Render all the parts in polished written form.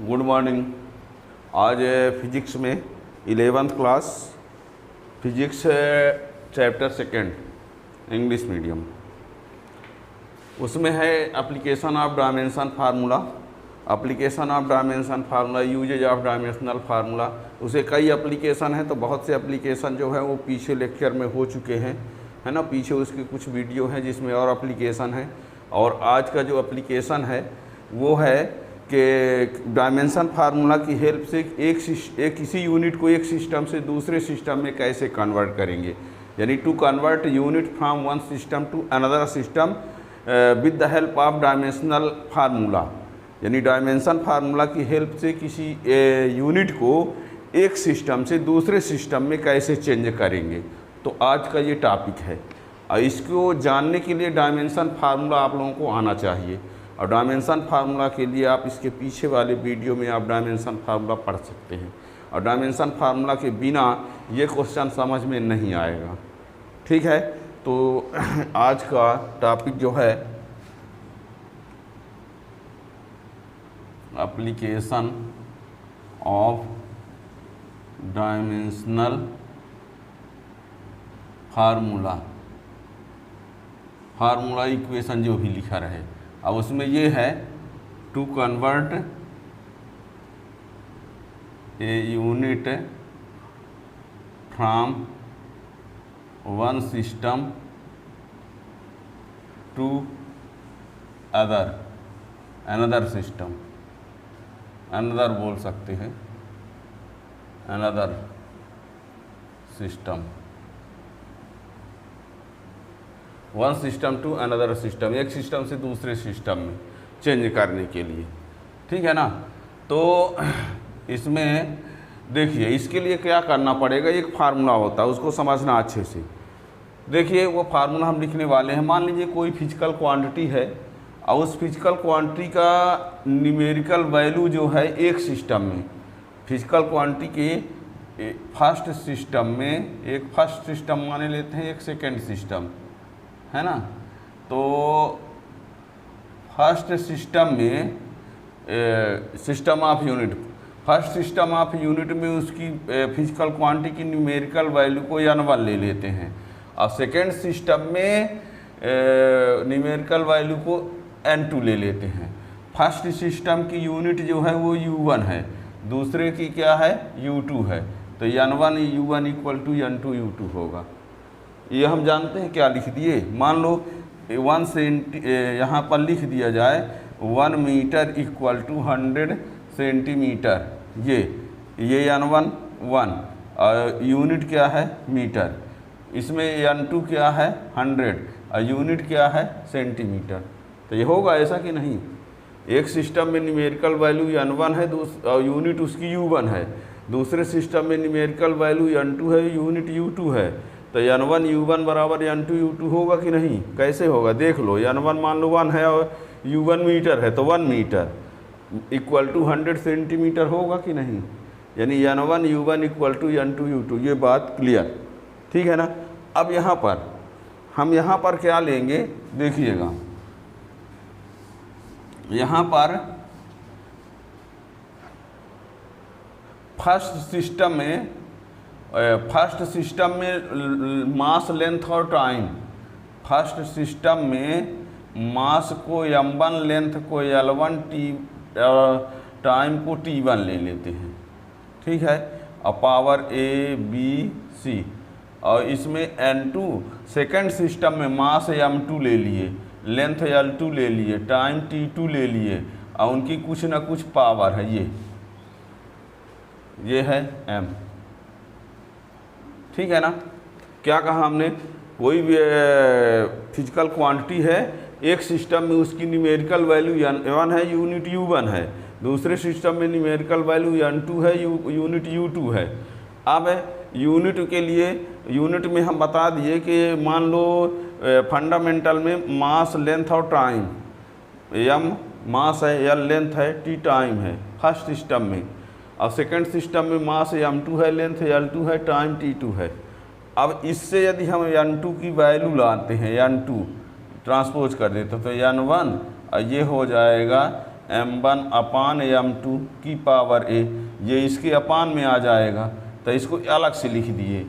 Good morning. आज physics में 11th class physics chapter second English medium, उसमें है application of dimension formula. Application of dimension formula, uses of dimensional formula, उसे कई application हैं। तो बहुत से एप्लीकेशन जो है वो पीछे लेक्चर में हो चुके हैं, है ना। पीछे उसकी कुछ वीडियो हैं जिसमें और एप्लीकेशन है। और आज का जो एप्लीकेशन है वो है कि डायमेंशन फार्मूला की हेल्प से एक किसी यूनिट को एक सिस्टम से दूसरे सिस्टम में कैसे कन्वर्ट करेंगे, यानी to convert unit from one system to another system with the help of dimensional formula. यानी डायमेंशन फार्मूला की हेल्प से किसी यूनिट को एक सिस्टम से दूसरे सिस्टम में कैसे चेंज करेंगे। तो आज का ये टॉपिक है और इसको जानने के लिए डायमेंशन फार्मूला आप लोगों को आना चाहिए। और डायमेंशन फार्मूला के लिए आप इसके पीछे वाले वीडियो में आप डायमेंशन फार्मूला पढ़ सकते हैं। और डायमेंशन फार्मूला के बिना ये क्वेश्चन समझ में नहीं आएगा, ठीक है। तो आज का टॉपिक जो है application of dimensional formula equation जो भी लिखा रहे। अब उसमें ये है to convert a unit from one system to another system, another बोल सकते हैं, another system, one system to another system, एक सिस्टम से दूसरे सिस्टम में चेंज करने के लिए, ठीक है ना। तो इसमें देखिए इसके लिए क्या करना पड़ेगा, एक फार्मूला होता है, उसको समझना अच्छे से। देखिए वो फार्मूला हम लिखने वाले हैं। मान लीजिए कोई फिजिकल क्वांटिटी है और उस फिजिकल क्वांटिटी का न्यूमेरिकल वैल्यू जो है एक सिस्टम में, फिजिकल क्वांटिटी के फर्स्ट सिस्टम में, एक फर्स्ट सिस्टम माने लेते हैं, एक सेकेंड सिस्टम, है ना। तो फर्स्ट सिस्टम में system of unit, first system of unit में उसकी फिजिकल क्वांटिटी की न्यूमेरिकल वैल्यू को n1 ले लेते हैं और सेकेंड सिस्टम में न्यूमेरिकल वैल्यू को n2 ले लेते हैं। फर्स्ट सिस्टम की यूनिट जो है वो u1 है, दूसरे की क्या है u2 है। तो n1 u1 equal to n2 u2 होगा। ये हम जानते हैं, क्या लिख दिए, मान लो 1 यहाँ पर लिख दिया जाए 1 मीटर इक्वल टू 100 सेंटीमीटर। ये n1 1 और यूनिट क्या है मीटर, इसमें न2 क्या है 100 और यूनिट क्या है सेंटीमीटर। तो ये होगा ऐसा कि नहीं। एक सिस्टम में न्यूमेरिकल वैल्यू n1 है और यूनिट उसकी u1 है, दूसरे सिस्टम में न्यूमेरिकल वैल्यू n2 है, यूनिट u2 है। तो n1 u1 बराबर n2 u2 होगा कि नहीं। कैसे होगा देख लो, n1 मान लो 1 है और u1 मीटर है, तो 1 मीटर इक्वल टू 100 सेंटीमीटर होगा कि नहीं। यानी n1 u1 equal to n2 u2। ये बात क्लियर, ठीक है ना। अब यहाँ पर हम यहाँ पर क्या लेंगे देखिएगा, यहाँ पर फर्स्ट सिस्टम में मास लेंथ और टाइम, फर्स्ट सिस्टम में मास को m1, लेंथ को l1, टाइम को t1 ले लेते हैं, ठीक है। और पावर a b c। और इसमें n2 सेकेंड सिस्टम में मास m2 ले लिए, लेंथ l2 ले लिए, टाइम t2 ले लिए और उनकी कुछ ना कुछ पावर है, ये है m, ठीक है ना। क्या कहा हमने, कोई भी फिजिकल क्वांटिटी है, एक सिस्टम में उसकी न्यूमेरिकल वैल्यू n1 है, यूनिट u1 है, दूसरे सिस्टम में न्यूमेरिकल वैल्यू n2 है, यूनिट u2 है। अब यूनिट के लिए, यूनिट में हम बता दिए कि मान लो फंडामेंटल में मास लेंथ और टाइम, m मास है, l लेंथ है, t टाइम है फर्स्ट सिस्टम में, और सेकेंड सिस्टम में मास m2 है, लेंथ l2 है, टाइम t2 है। अब इससे यदि हम n2 की वैल्यू लाते हैं, n2 ट्रांसपोज कर देते तो n1 और ये हो जाएगा m1 अपान m2 की पावर a, ये इसके अपान में आ जाएगा तो इसको अलग से लिख दिए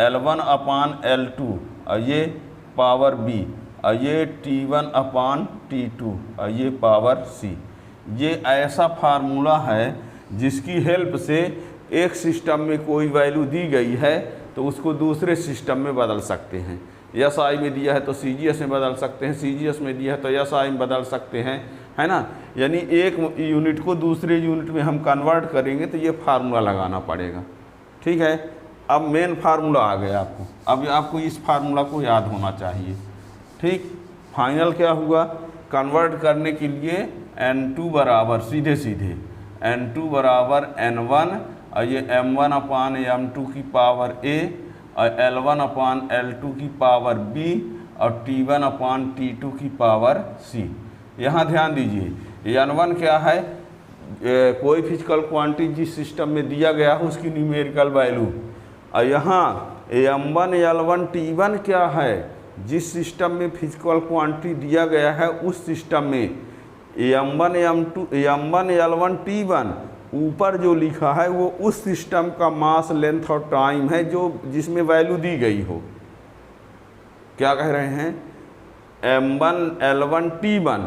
L1 अपान L2 और ये पावर b और ये T1 अपान T2 और ये पावर c। ये ऐसा फार्मूला है जिसकी हेल्प से एक सिस्टम में कोई वैल्यू दी गई है तो उसको दूसरे सिस्टम में बदल सकते हैं। SI में दिया है तो CGS में बदल सकते हैं, CGS में दिया है तो SI में बदल सकते हैं, है ना। यानी एक यूनिट को दूसरे यूनिट में हम कन्वर्ट करेंगे तो ये फार्मूला लगाना पड़ेगा। ठीक है, अब मेन फार्मूला आ गया आपको, अब आपको इस फार्मूला को याद होना चाहिए। ठीक, फाइनल क्या हुआ, कन्वर्ट करने के लिए N2 बराबर सीधे सीधे N2 बराबर N1 और ये M1 अपान M2 की पावर a और L1 अपान L2 की पावर b और T1 अपान T2 की पावर c। यहाँ ध्यान दीजिए N1 क्या है, कोई फिजिकल क्वांटिटी जिस सिस्टम में दिया गया है उसकी न्यूमेरिकल वैल्यू, और यहाँ M1 L1 T1 क्या है, जिस सिस्टम में फिजिकल क्वांटिटी दिया गया है उस सिस्टम में M1 L1 T1 ऊपर जो लिखा है वो उस सिस्टम का मास लेंथ और टाइम है जो जिसमें वैल्यू दी गई हो। क्या कह रहे हैं, M1 L1 T1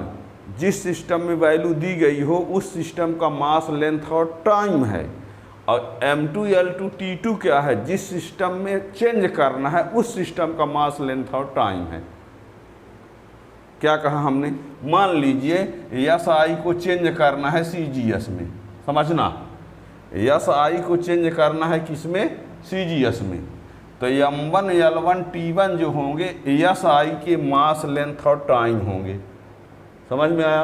जिस सिस्टम में वैल्यू दी गई हो उस सिस्टम का मास लेंथ और टाइम है, और M2 L2 T2 क्या है, जिस सिस्टम में चेंज करना है उस सिस्टम का मास लेंथ और टाइम है। क्या कहा हमने, मान लीजिए SI को चेंज करना है CGS में, समझना, SI को चेंज करना है किसमें, CGS में, तो M1 L1 T1 जो होंगे SI के मास लेंथ और टाइम होंगे। समझ में आया।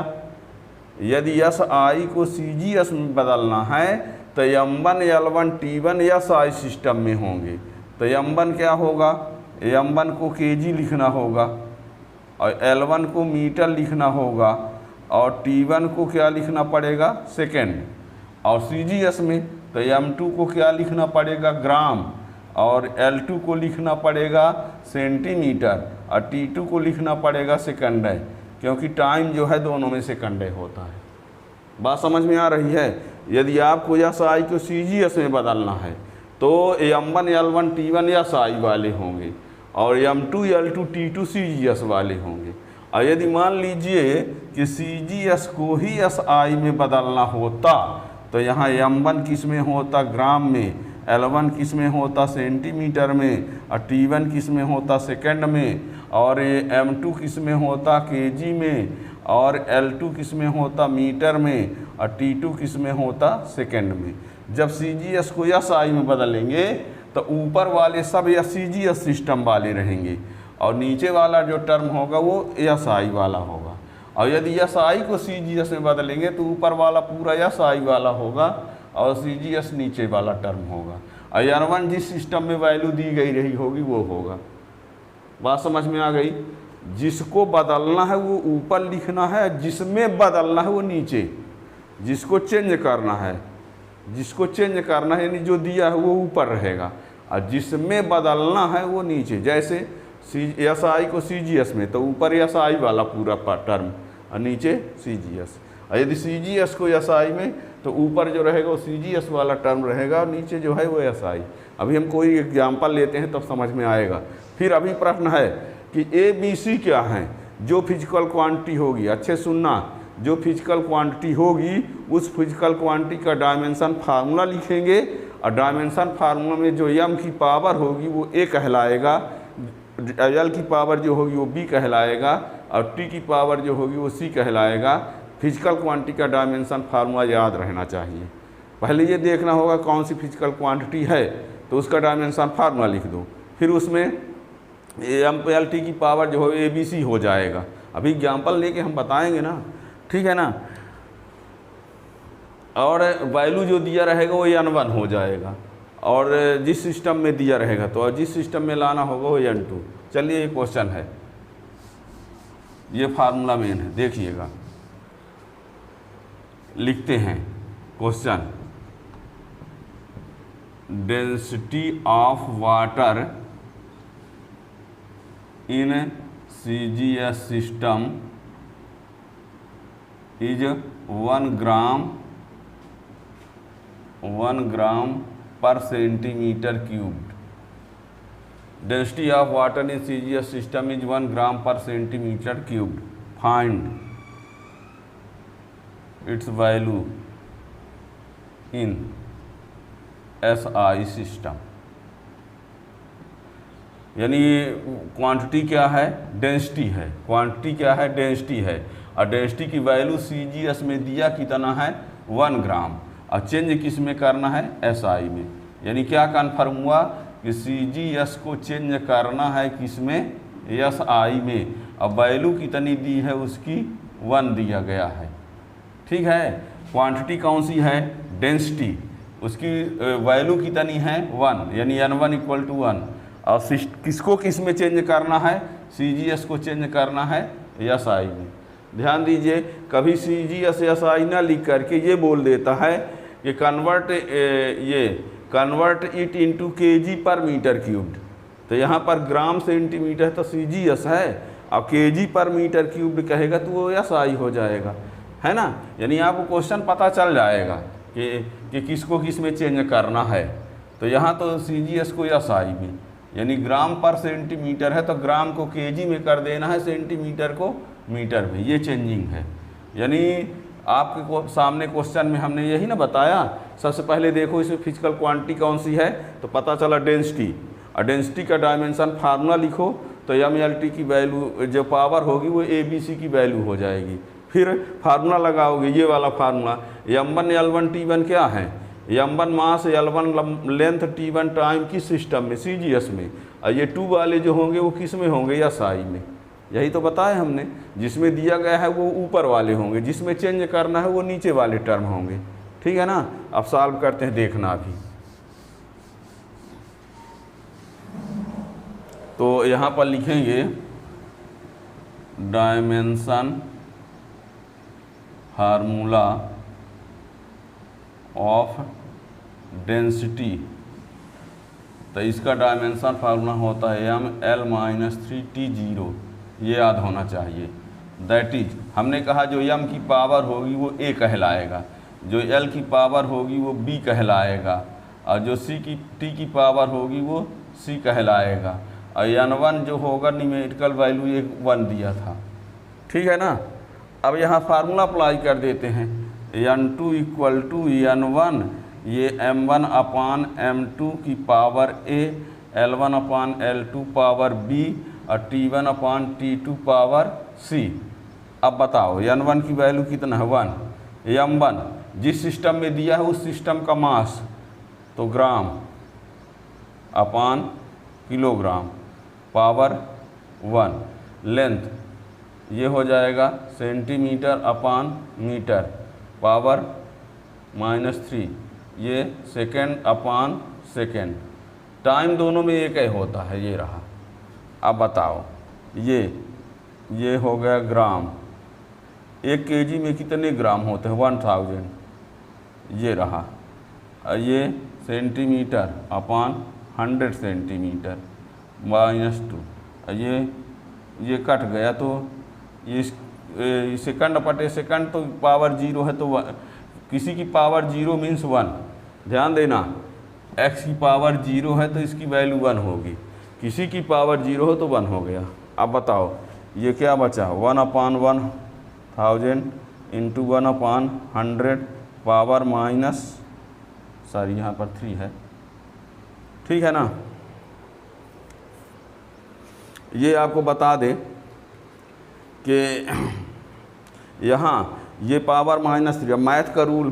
यदि SI को CGS में बदलना है तो M1 L1 T1 SI system में होंगे, तो M1 क्या होगा, M1 को kg लिखना होगा और L1 को मीटर लिखना होगा और T1 को क्या लिखना पड़ेगा, सेकेंड, और CGS में तो M2 को क्या लिखना पड़ेगा, ग्राम, और L2 को लिखना पड़ेगा सेंटीमीटर और T2 को लिखना पड़ेगा सेकंड, क्योंकि टाइम जो है दोनों में सेकंड होता है। बात समझ में आ रही है। यदि आपको SI को CGS में बदलना है तो M1 L1 T1 SI वाले होंगे और M2 L2 T2 CGS वाले होंगे। और यदि मान लीजिए कि CGS को ही SI में बदलना होता तो यहाँ M1 किस में होता, ग्राम में, L1 किस में होता, सेंटीमीटर में, और T1 किस में होता, सेकंड में, और M2 किस में होता, kg में, और L2 किस में होता, मीटर में, और T2 किस में होता, सेकंड में। जब CGS को SI में बदलेंगे तो ऊपर वाले सब CGS सिस्टम वाले रहेंगे और नीचे वाला जो टर्म होगा वो SI वाला होगा। और यदि SI को CGS में बदलेंगे तो ऊपर वाला पूरा SI वाला होगा और CGS नीचे वाला टर्म होगा, और N1 जिस सिस्टम में वैल्यू दी गई रही होगी वो होगा। बात समझ में आ गई। जिसको बदलना है वो ऊपर लिखना है, जिसमें बदलना है वो नीचे, जिसको चेंज करना है, जिसको चेंज करना है यानी जो दिया है वो ऊपर रहेगा और जिसमें बदलना है वो नीचे। जैसे SI को CGS में तो ऊपर SI वाला पूरा टर्म और नीचे CGS, और यदि CGS को SI में तो ऊपर जो रहेगा वो CGS वाला टर्म रहेगा और नीचे जो है वो SI। अभी हम कोई एग्जाम्पल लेते हैं तब समझ में आएगा। फिर अभी प्रश्न है कि ABC क्या है, जो फिजिकल क्वांटिटी होगी, अच्छे सुनना, जो फिजिकल क्वांटिटी होगी उस फिजिकल क्वांटिटी का डायमेंशन फार्मूला लिखेंगे और डायमेंशन फार्मूला में जो m की पावर होगी वो a कहलाएगा, l की पावर जो होगी वो b कहलाएगा और t की पावर जो होगी वो c कहलाएगा। फिजिकल क्वांटिटी का डायमेंशन फार्मूला याद रहना चाहिए। पहले ये देखना होगा कौन सी फिजिकल क्वांटिटी है तो उसका डायमेंशन फार्मूला लिख दो, फिर उसमें m/L/T की पावर जो है ABC हो जाएगा। अभी एग्जाम्पल लेके हम बताएंगे ना, ठीक है ना। और वैल्यू जो दिया रहेगा वो N1 हो जाएगा और जिस सिस्टम में दिया रहेगा तो जिस सिस्टम में लाना होगा वो N2। चलिए ये क्वेश्चन है, ये फार्मूला मेन है, देखिएगा। लिखते हैं question, density of water in CGS system is 1 gram per centimetre cubed. Density of water in CGS system is 1 gram per centimetre cubed. Find its value in SI system. यानी quantity क्या है, density है। Quantity क्या है, density है। और density की value CGS में दिया कितना है, 1 ग्राम। और चेंज किस में करना है, SI में। यानी क्या कन्फर्म हुआ कि CGS को चेंज करना है किस में, SI में। अब वैल्यू कितनी दी है उसकी, 1 दिया गया है। ठीक है, क्वांटिटी कौन सी है, डेंसिटी, उसकी वैल्यू कितनी है, 1, यानी N1 = 1। और किसको किस में चेंज करना है, CGS को चेंज करना है SI में। ध्यान दीजिए, कभी CGS SI ना लिख करके ये बोल देता है कि convert it into kg per metre cubed. तो यहाँ पर ग्राम सेंटीमीटर तो CGS है, अब kg पर मीटर क्यूब्ड कहेगा तो वो SI हो जाएगा, है ना। यानी आपको क्वेश्चन पता चल जाएगा कि किसको किस में चेंज करना है। तो यहाँ तो CGS को SI में, यानी ग्राम पर सेंटीमीटर है तो ग्राम को kg में कर देना है, सेंटीमीटर को मीटर में। ये चेंजिंग है। यानी आपके सामने क्वेश्चन में हमने यही ना बताया। सबसे पहले देखो इसमें फिजिकल क्वांटिटी कौन सी है, तो पता चला डेंसिटी। और डेंसिटी का डायमेंशन फार्मूला लिखो तो MLT की वैल्यू जो पावर होगी वो ABC की वैल्यू हो जाएगी। फिर फार्मूला लगाओगे, ये वाला फार्मूला, M1 L1 T1 क्या है, M1 मास, L1 लेंथ, T1 टाइम किस सिस्टम में, CGS में। और ये 2 वाले जो होंगे वो किस में होंगे, SI में। यही तो बताया हमने, जिसमें दिया गया है वो ऊपर वाले होंगे, जिसमें चेंज करना है वो नीचे वाले टर्म होंगे। ठीक है ना। अब सॉल्व करते हैं, देखना अभी। तो यहाँ पर लिखेंगे डायमेंशन फार्मूला ऑफ डेंसिटी। तो इसका डायमेंशन फार्मूला होता है ML-3T0। ये याद होना चाहिए। दैट इज, हमने कहा जो M की पावर होगी वो A कहलाएगा, जो L की पावर होगी वो B कहलाएगा, और जो T की पावर होगी वो C कहलाएगा। और N1 जो होगा न्यूमेरिकल वैल्यू 1 दिया था। ठीक है ना। अब यहाँ फार्मूला अप्लाई कर देते हैं। N2 = N1, ये M1/M2 की power A, L1/L2 power B, और T1/T2 पावर C। अब बताओ N1 की वैल्यू कितना है, 1। M1 जिस सिस्टम में दिया है उस सिस्टम का मास, तो ग्राम अपान किलोग्राम, पावर 1। लेंथ ये हो जाएगा सेंटीमीटर अपान मीटर, पावर -3। ये सेकेंड अपान सेकेंड। टाइम दोनों में एक ही होता है, ये रहा। अब बताओ ये हो गया ग्राम। 1 kg में कितने ग्राम होते हैं, 1000। ये रहा। ये सेंटीमीटर अपान 100 सेंटीमीटर -2। ये कट गया तो ये सेकंड बटे सेकंड, तो पावर 0 है तो किसी की पावर 0 मीन्स 1। ध्यान देना, x की पावर 0 है तो इसकी वैल्यू 1 होगी, किसी की पावर 0 हो तो 1 हो गया। अब बताओ ये क्या बचा, 1/1000 इंटू 1/100 पावर यहाँ पर 3 है। ठीक है ना। ये आपको बता दें कि यहाँ ये पावर -3। अब मैथ का रूल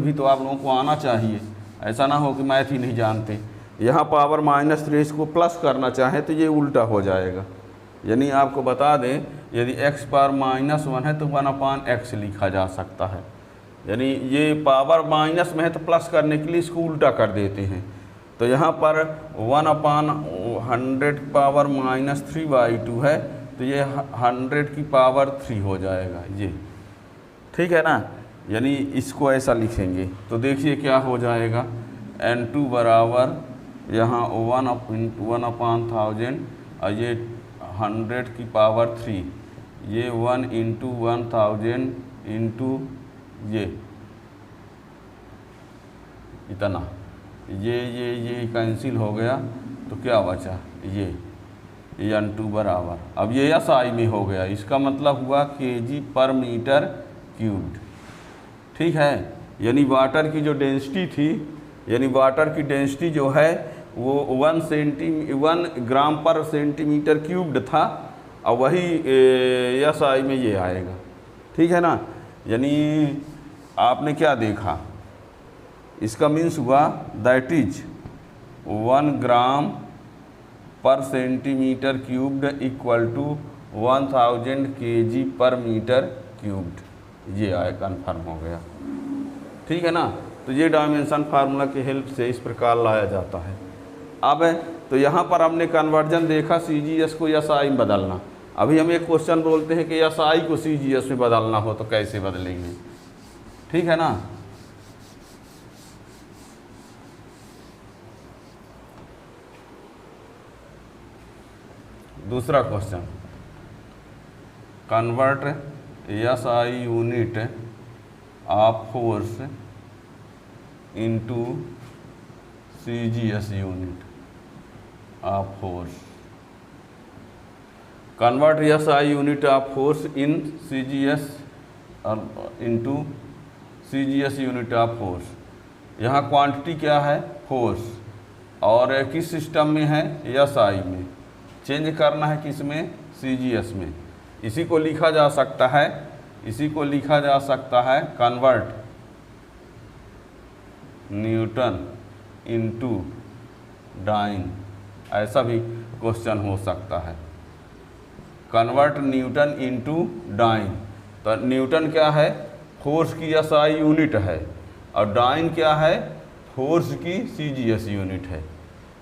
भी तो आप लोगों को आना चाहिए, ऐसा ना हो कि मैथ ही नहीं जानते। यहाँ पावर -3 इसको प्लस करना चाहे तो ये उल्टा हो जाएगा। यानी आपको बता दें, यदि x पावर -1 है तो 1/x लिखा जा सकता है। यानी ये पावर माइनस में है तो प्लस करने के लिए इसको उल्टा कर देते हैं। तो यहाँ पर 1/100 पावर -3/2 है, तो ये 100 की पावर 3 हो जाएगा ये। ठीक है ना। यानी इसको ऐसा लिखेंगे तो देखिए क्या हो जाएगा, N2 बराबर यहाँ 1/1000 और ये 100 की पावर 3, ये 1 इंटू 1000 इंटू ये इतना, ये कैंसिल हो गया तो क्या बचा, ये n2 बराबर, अब ये SI में हो गया, इसका मतलब हुआ kg पर मीटर क्यूब्ड। ठीक है, यानी वाटर की जो डेंसिटी थी, यानी वाटर की डेंसिटी जो है वो 1 ग्राम पर सेंटीमीटर क्यूब्ड था, और वही SI में ये आएगा। ठीक है ना, यानी आपने क्या देखा, इसका मीन्स हुआ that is 1 gram per centimetre cubed equal to 1000 kg per metre cubed. ये आया, कन्फर्म हो गया। ठीक है ना, तो ये डायमेंशन फार्मूला की हेल्प से इस प्रकार लाया जाता है। अब तो यहाँ पर हमने कन्वर्जन देखा CGS को SI में बदलना। अभी हम एक क्वेश्चन बोलते हैं कि SI को CGS में बदलना हो तो कैसे बदलेंगे। ठीक है ना, दूसरा question, convert SI unit of force into CGS unit of force. Convert SI unit of force in CGS into CGS unit of force. यहाँ क्वांटिटी क्या है, फोर्स, और किस सिस्टम में है, SI में। चेंज करना है किस में, CGS में। इसी को लिखा जा सकता है, इसी को लिखा जा सकता है कन्वर्ट न्यूटन इनटू डाइन, ऐसा भी क्वेश्चन हो सकता है। कन्वर्ट न्यूटन इनटू डाइन, तो न्यूटन क्या है, फोर्स की SI यूनिट है, और डाइन क्या है, फोर्स की CGS यूनिट है।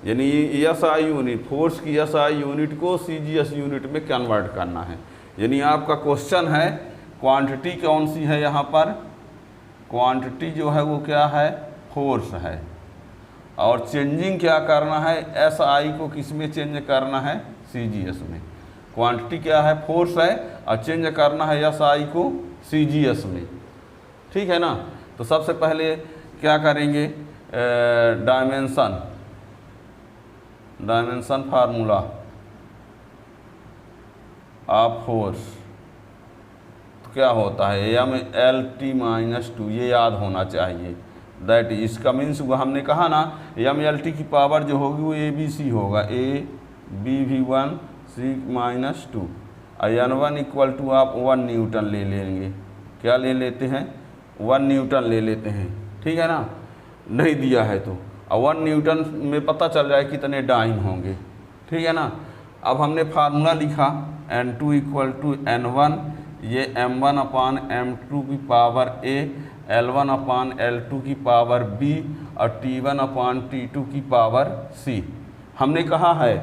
यानी SI यूनिट, फोर्स की SI यूनिट को CGS यूनिट में कन्वर्ट करना है। यानी आपका क्वेश्चन है क्वांटिटी कौन सी है, यहाँ पर क्वांटिटी जो है वो क्या है, फोर्स है, और चेंजिंग क्या करना है, SI को किस में चेंज करना है, CGS में। क्वांटिटी क्या है, फोर्स है, और चेंज करना है SI को CGS में। ठीक है ना, तो सबसे पहले क्या करेंगे, डायमेंशन फार्मूला ऑफ फोर्स, तो क्या होता है, MLT-2, ये याद होना चाहिए। दैट इसका मीन्स हमने कहा ना, MLT की पावर जो होगी वो ABC होगा, ABV1 C-2, N1 equal to आप 1 न्यूटन ले लेंगे। क्या ले लेते हैं, 1 न्यूटन ले लेते हैं। ठीक है ना, नहीं दिया है तो, और 1 न्यूटन में पता चल जाए कितने डाइन होंगे। ठीक है ना, अब हमने फार्मूला लिखा N2 इक्वल टू N1, ये M1 अपान M2 की power A, L1 upon L2 की पावर B, और T1 अपान T2 की पावर C। हमने कहा है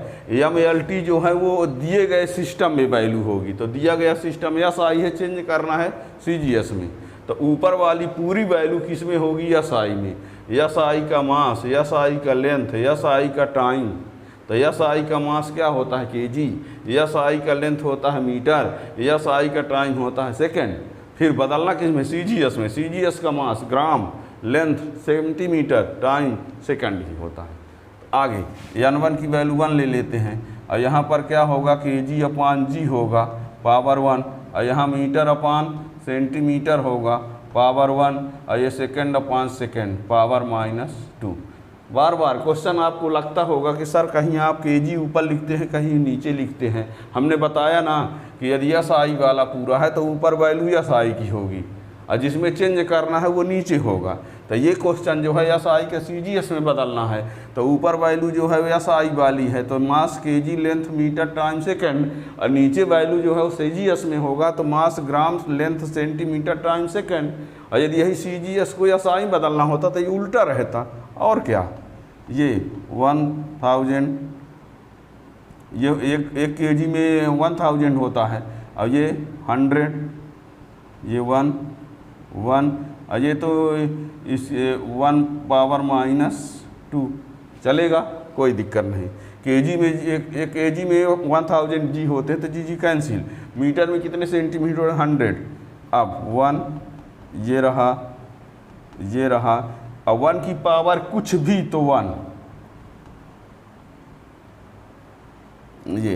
MLT जो है वो दिए गए सिस्टम में वैल्यू होगी, तो दिया गया सिस्टम SI है, चेंज करना है CGS में, तो ऊपर वाली पूरी वैल्यू किस में होगी, SI में। SI का मास, SI का लेंथ, SI का टाइम, तो SI का मास क्या होता है, kg, SI का लेंथ होता है मीटर, SI का टाइम होता है सेकेंड। फिर बदलना किस में, CGS में। CGS का मास ग्राम, लेंथ सेंटीमीटर, टाइम सेकंड ही होता है। आगे N1 की वैल्यू 1 ले लेते हैं, और यहाँ पर क्या होगा, kg अपान g होगा पावर 1, और यहाँ मीटर अपान सेंटीमीटर होगा पावर 1, और ये सेकंड अपान सेकंड पावर -2। बार बार क्वेश्चन आपको लगता होगा कि सर कहीं आप kg ऊपर लिखते हैं, कहीं नीचे लिखते हैं। हमने बताया ना कि यदि SI वाला पूरा है तो ऊपर वैल्यू SI की होगी, और जिसमें चेंज करना है वो नीचे होगा। तो ये क्वेश्चन जो है SI के CGS में बदलना है, तो ऊपर वैल्यू जो है वो SI वाली है, तो mass kg, length metre, time second, और नीचे वैल्यू जो है वो CGS में होगा, तो मास ग्राम, लेंथ सेंटीमीटर, टाइम सेकंड। और यदि यही CGS को SI में बदलना होता तो ये उल्टा रहता, और क्या, ये 1000, ये एक kg में 1000 होता है, और ये 100, ये 1, और ये तो इस 1 पावर -2 चलेगा, कोई दिक्कत नहीं। केजी में एक केजी में 1000 जी होते हैं तो जी कैंसिल। मीटर में कितने सेंटीमीटर? 100। अब 1 ये रहा, ये रहा, और 1 की पावर कुछ भी तो 1, ये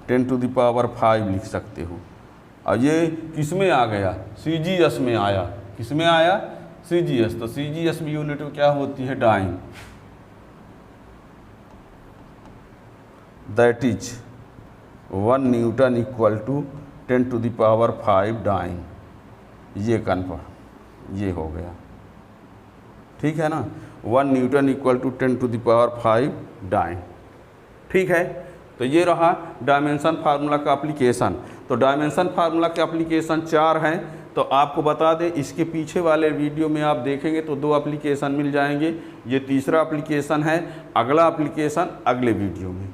10⁵ लिख सकते हो। और ये किस में आ गया? CGS में आया। किस में आया? CGS। तो CGS में यूनिट क्या होती है? Dyne. That is 1 newton equal to 10⁵ dyne. ये कन्फर्म, ये हो गया, ठीक है ना। 1 न्यूटन इक्वल टू 10⁵ डाइन, ठीक है। तो ये रहा डायमेंशन फार्मूला का एप्लीकेशन। तो डायमेंशन फार्मूला के एप्लीकेशन 4 हैं। तो आपको बता दें, इसके पीछे वाले वीडियो में आप देखेंगे तो 2 एप्लीकेशन मिल जाएंगे। ये तीसरा एप्लीकेशन है, अगला एप्लीकेशन अगले वीडियो में।